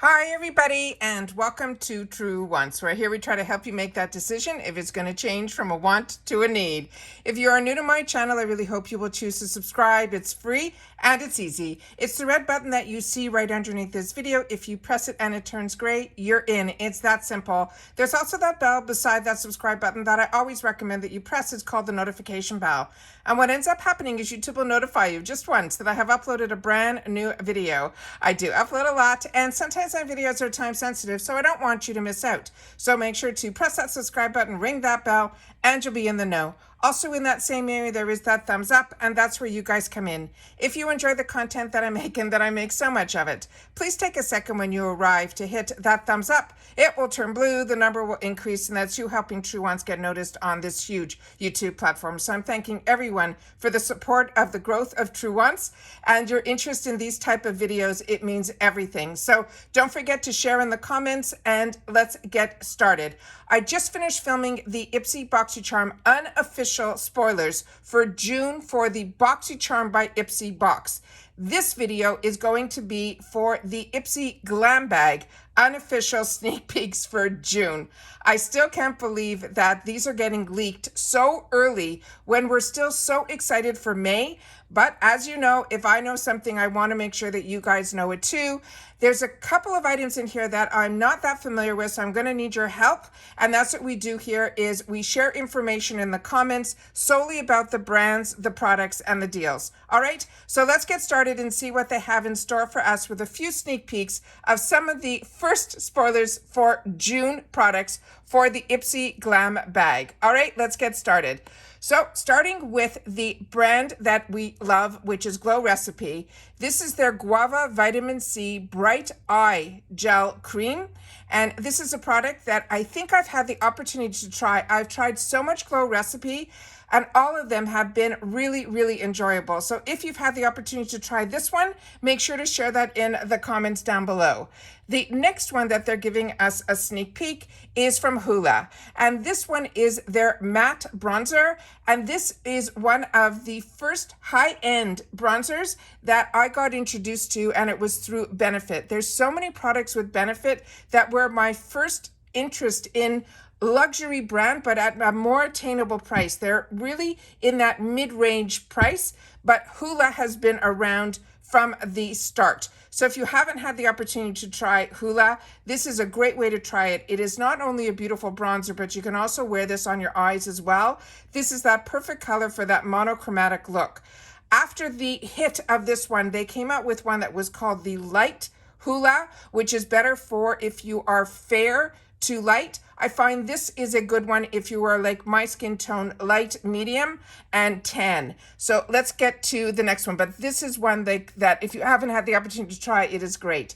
Hi everybody, and welcome to True Wants, where here we try to help you make that decision if it's going to change from a want to a need. If you are new to my channel, I really hope you will choose to subscribe. It's free and it's easy. It's the red button that you see right underneath this video. If you press it and it turns gray, you're in. It's that simple. There's also that bell beside that subscribe button that I always recommend that you press. It's called the notification bell. And what ends up happening is YouTube will notify you just once that I have uploaded a brand new video. I do upload a lot, and sometimes my videos are time sensitive, so I don't want you to miss out. So make sure to press that subscribe button, ring that bell, and you'll be in the know. Also in that same area, there is that thumbs up, and that's where you guys come in. If you enjoy the content that I make and that I make so much of it, please take a second when you arrive to hit that thumbs up. It will turn blue, the number will increase, and that's you helping True Wants get noticed on this huge YouTube platform. So I'm thanking everyone for the support of the growth of True Wants and your interest in these type of videos. It means everything. So don't forget to share in the comments, and let's get started. I just finished filming the IPSY BoxyCharm Unofficial spoilers for June for the BoxyCharm by IPSY box. This video is going to be for the IPSY GlamBag Unofficial sneak peeks for June. I still can't believe that these are getting leaked so early when we're still so excited for May. But as you know, if I know something, I want to make sure that you guys know it too. There's a couple of items in here that I'm not that familiar with, so I'm going to need your help. And that's what we do here is we share information in the comments solely about the brands, the products, and the deals. All right, so let's get started and see what they have in store for us with a few sneak peeks of some of the first spoilers for June products for the IPSY GlamBag. All right, let's get started. So starting with the brand that we love, which is Glow Recipe. This is their Guava Vitamin C Bright Eye Gel Cream. And this is a product that I think I've had the opportunity to try. I've tried so much Glow Recipe, and all of them have been really, really enjoyable. So if you've had the opportunity to try this one, make sure to share that in the comments down below. The next one that they're giving us a sneak peek is from Hoola. And this one is their matte bronzer. And this is one of the first high-end bronzers that I got introduced to, and it was through Benefit. There's so many products with Benefit that were my first interest in luxury brand, but at a more attainable price. They're really in that mid-range price, but Hoola has been around from the start. So if you haven't had the opportunity to try Hoola, this is a great way to try it. It is not only a beautiful bronzer, but you can also wear this on your eyes as well. This is that perfect color for that monochromatic look. After the hit of this one, they came out with one that was called the Light Hoola, which is better for if you are fair to light. I find this is a good one if you are like my skin tone, light, medium, and tan. So let's get to the next one. But this is one that if you haven't had the opportunity to try, it is great.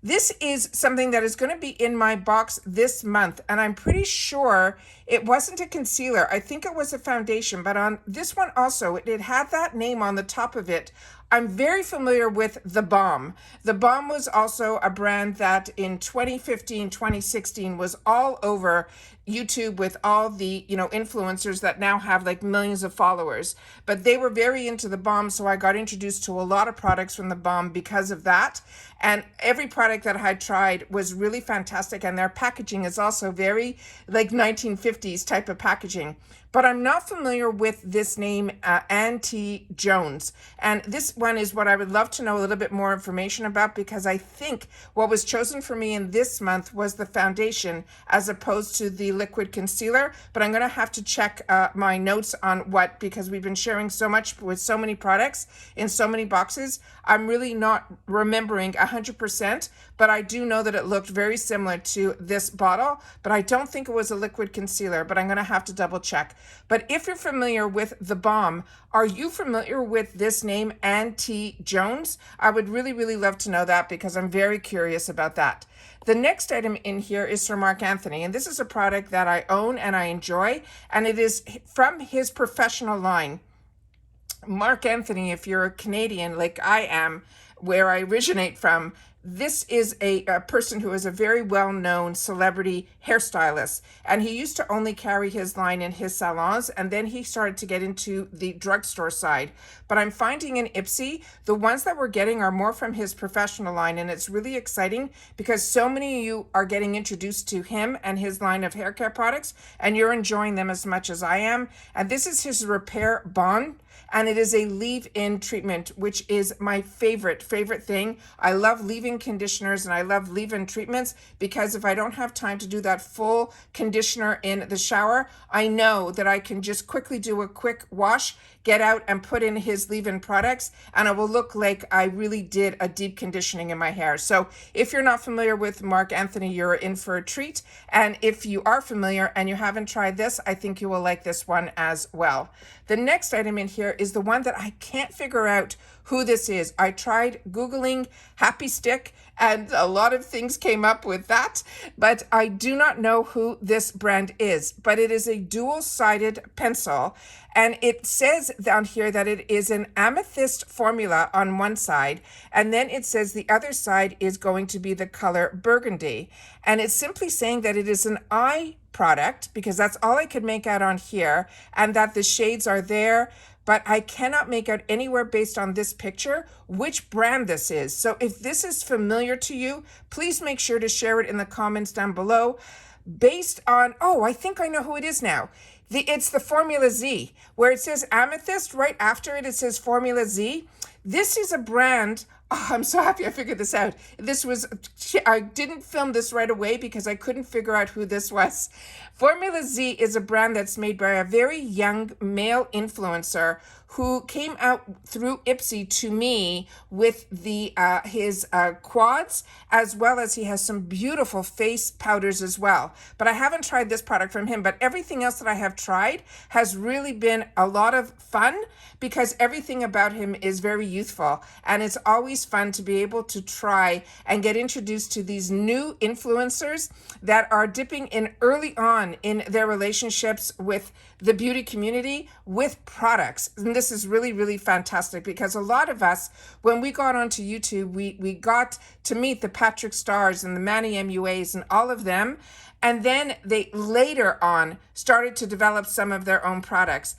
This is something that is going to be in my box this month, and I'm pretty sure it wasn't a concealer. I think it was a foundation, but on this one also, it had that name on the top of it. I'm very familiar with The Balm. The Balm was also a brand that in 2015, 2016 was all over YouTube with all the, influencers that now have like millions of followers. But they were very into The Balm, so I got introduced to a lot of products from The Balm because of that. And every product that I had tried was really fantastic, and their packaging is also very like 1950s type of packaging. But I'm not familiar with this name, Auntie Jones. And this one is what I would love to know a little bit more information about, because I think what was chosen for me in this month was the foundation as opposed to the liquid concealer. But I'm going to have to check my notes on because we've been sharing so much with so many products in so many boxes. I'm really not remembering 100%, but I do know that it looked very similar to this bottle, but I don't think it was a liquid concealer, but I'm going to have to double check. But if you're familiar with The Balm, are you familiar with this name, Auntie Jones? I would really, really love to know that, because I'm very curious about that. The next item in here is from Marc Anthony, and this is a product that I own and I enjoy, and it is from his professional line. Marc Anthony, if you're a Canadian like I am, where I originate from, This is a person who is a very well-known celebrity hairstylist, and he used to only carry his line in his salons, and then he started to get into the drugstore side. But I'm finding in IPSY, the ones that we're getting are more from his professional line, and it's really exciting because so many of you are getting introduced to him and his line of hair care products, and you're enjoying them as much as I am. And this is his Repair Bond, and it is a leave-in treatment, which is my favorite thing. I love leave-in conditioners and I love leave-in treatments because if I don't have time to do that full conditioner in the shower, I know that I can just quickly do a quick wash, get out and put in his leave-in products, and it will look like I really did a deep conditioning in my hair. So if you're not familiar with Marc Anthony, you're in for a treat. And if you are familiar and you haven't tried this, I think you will like this one as well. The next item in here is the one that I can't figure out who this is. I tried Googling Happy Stick and a lot of things came up with that, but I do not know who this brand is. But it is a dual-sided pencil, and it says down here that it is an amethyst formula on one side, and then it says the other side is going to be the color burgundy. And it's simply saying that it is an eye product, because that's all I could make out on here, and that the shades are there, but I cannot make out anywhere based on this picture which brand this is. So if this is familiar to you, please make sure to share it in the comments down below. Based on, oh, I think I know who it is now. It's the Formula Z, where it says amethyst, right after it says Formula Z. This is a brand. Oh, I'm so happy I figured this out. I didn't film this right away because I couldn't figure out who this was. Formula Z is a brand that's made by a very young male influencer who came out through IPSY to me with his quads, as well as he has some beautiful face powders as well. But I haven't tried this product from him, but everything else that I have tried has really been a lot of fun because everything about him is very youthful, and it's always fun to be able to try and get introduced to these new influencers that are dipping in early on in their relationships with the beauty community with products. And this is really, really fantastic because a lot of us, when we got onto YouTube, we got to meet the Patrick Stars and the Manny MUAs and all of them. And then they later on started to develop some of their own products.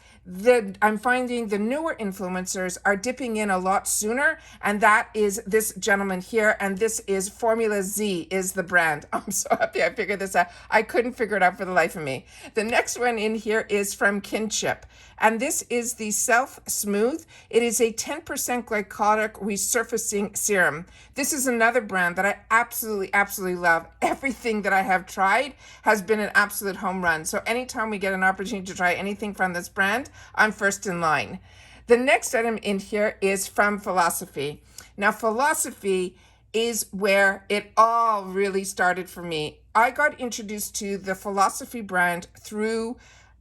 I'm finding the newer influencers are dipping in a lot sooner, and that is this gentleman here, and this is Formula Z is the brand. I'm so happy I figured this out. I couldn't figure it out for the life of me. The next one in here is from Kinship, and this is the Self Smooth. It is a 10% glycolic resurfacing serum. This is another brand that I absolutely love. Everything that I have tried has been an absolute home run. So anytime we get an opportunity to try anything from this brand, I'm first in line. The next item in here is from Philosophy. Now, Philosophy is where it all really started for me. I got introduced to the Philosophy brand through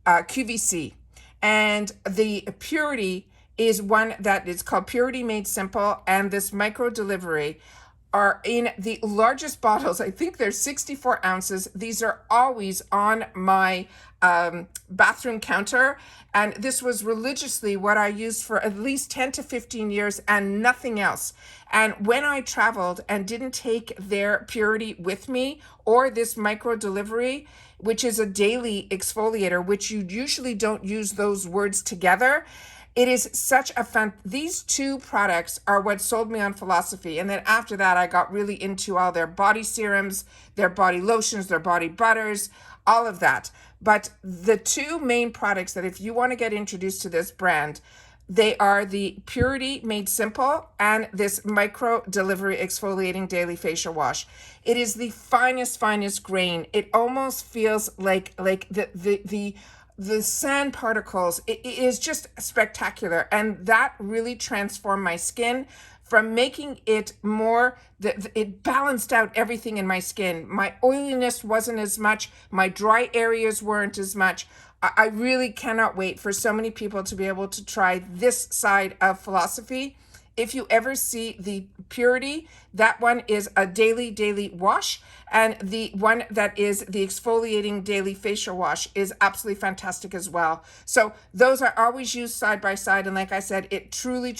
QVC, and the Purity is one that is called Purity Made Simple, and this micro delivery are in the largest bottles. I think they're 64 ounces. These are always on my bathroom counter, and this was religiously what I used for at least 10 to 15 years and nothing else. And when I traveled and didn't take their Purity with me or this micro delivery, which is a daily exfoliator, which you usually don't use those words together, it is such a fun. These two products are what sold me on Philosophy. And then after that, I got really into all their body serums, their body lotions, their body butters, all of that. But the two main products that if you want to get introduced to this brand, they are the Purity Made Simple and this micro delivery exfoliating daily facial wash. It is the finest grain. It almost feels like the sand particles. It is just spectacular, and that really transformed my skin from making it more, it balanced out everything in my skin. My oiliness wasn't as much, my dry areas weren't as much. I really cannot wait for so many people to be able to try this side of Philosophy. If you ever see the Purity, that one is a daily wash, and the one that is the exfoliating daily facial wash is absolutely fantastic as well. So those are always used side by side, and like I said, it truly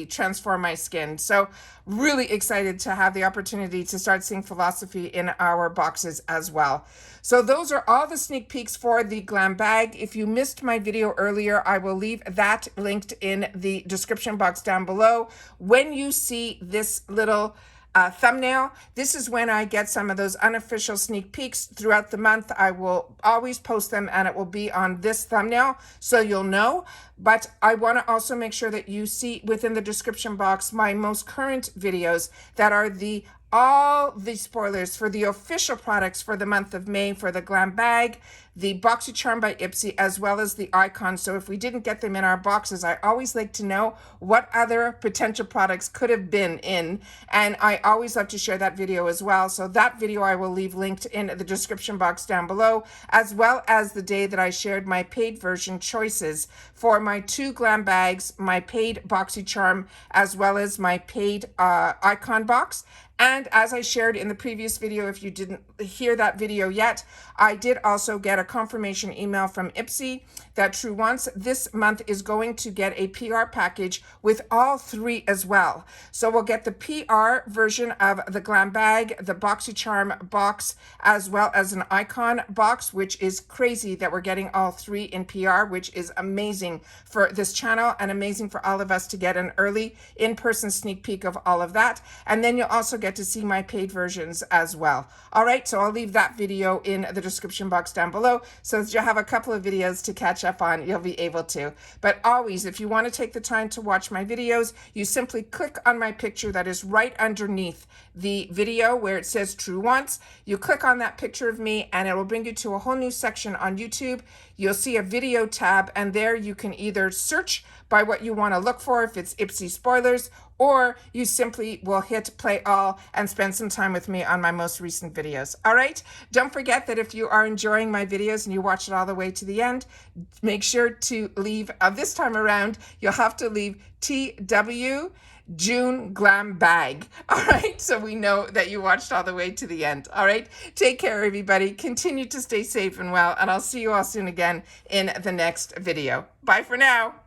transformed my skin. So really excited to have the opportunity to start seeing philosophy in our boxes as well. So those are all the sneak peeks for the GlamBag. If you missed my video earlier, I will leave that linked in the description box down below. When you see this little thumbnail, this is when I get some of those unofficial sneak peeks throughout the month. I will always post them and it will be on this thumbnail, so you'll know. But I want to also make sure that you see within the description box my most current videos that are all the spoilers for the official products for the month of May for the GlamBag, the BoxyCharm by IPSY, as well as the icons. So if we didn't get them in our boxes, I always like to know what other potential products could have been in. And I always love to share that video as well. So that video I will leave linked in the description box down below, as well as the day that I shared my paid version choices for my 2 GlamBags, my paid BoxyCharm, as well as my paid icon box. And as I shared in the previous video, if you didn't hear that video yet, I did also get a confirmation email from IPSY that True Wants this month is going to get a PR package with all 3 as well. So we'll get the PR version of the GlamBag, the BoxyCharm box, as well as an icon box, which is crazy that we're getting all 3 in PR, which is amazing for this channel and amazing for all of us to get an early in-person sneak peek of all of that. And then you'll also get to see my paid versions as well. All right, so I'll leave that video in the description box down below so that you'll have a couple of videos to catch up on. You'll be able to. But always, if you want to take the time to watch my videos, you simply click on my picture that is right underneath the video where it says True Wants. You click on that picture of me and it will bring you to a whole new section on YouTube. You'll see a video tab, and there you can either search by what you want to look for, if it's IPSY spoilers, or you simply will hit play all and spend some time with me on my most recent videos. All right? Don't forget that if you are enjoying my videos and you watch it all the way to the end, make sure to leave, this time around, you'll have to leave TW June GlamBag. All right? So we know that you watched all the way to the end. All right? Take care, everybody. Continue to stay safe and well, and I'll see you all soon again in the next video. Bye for now.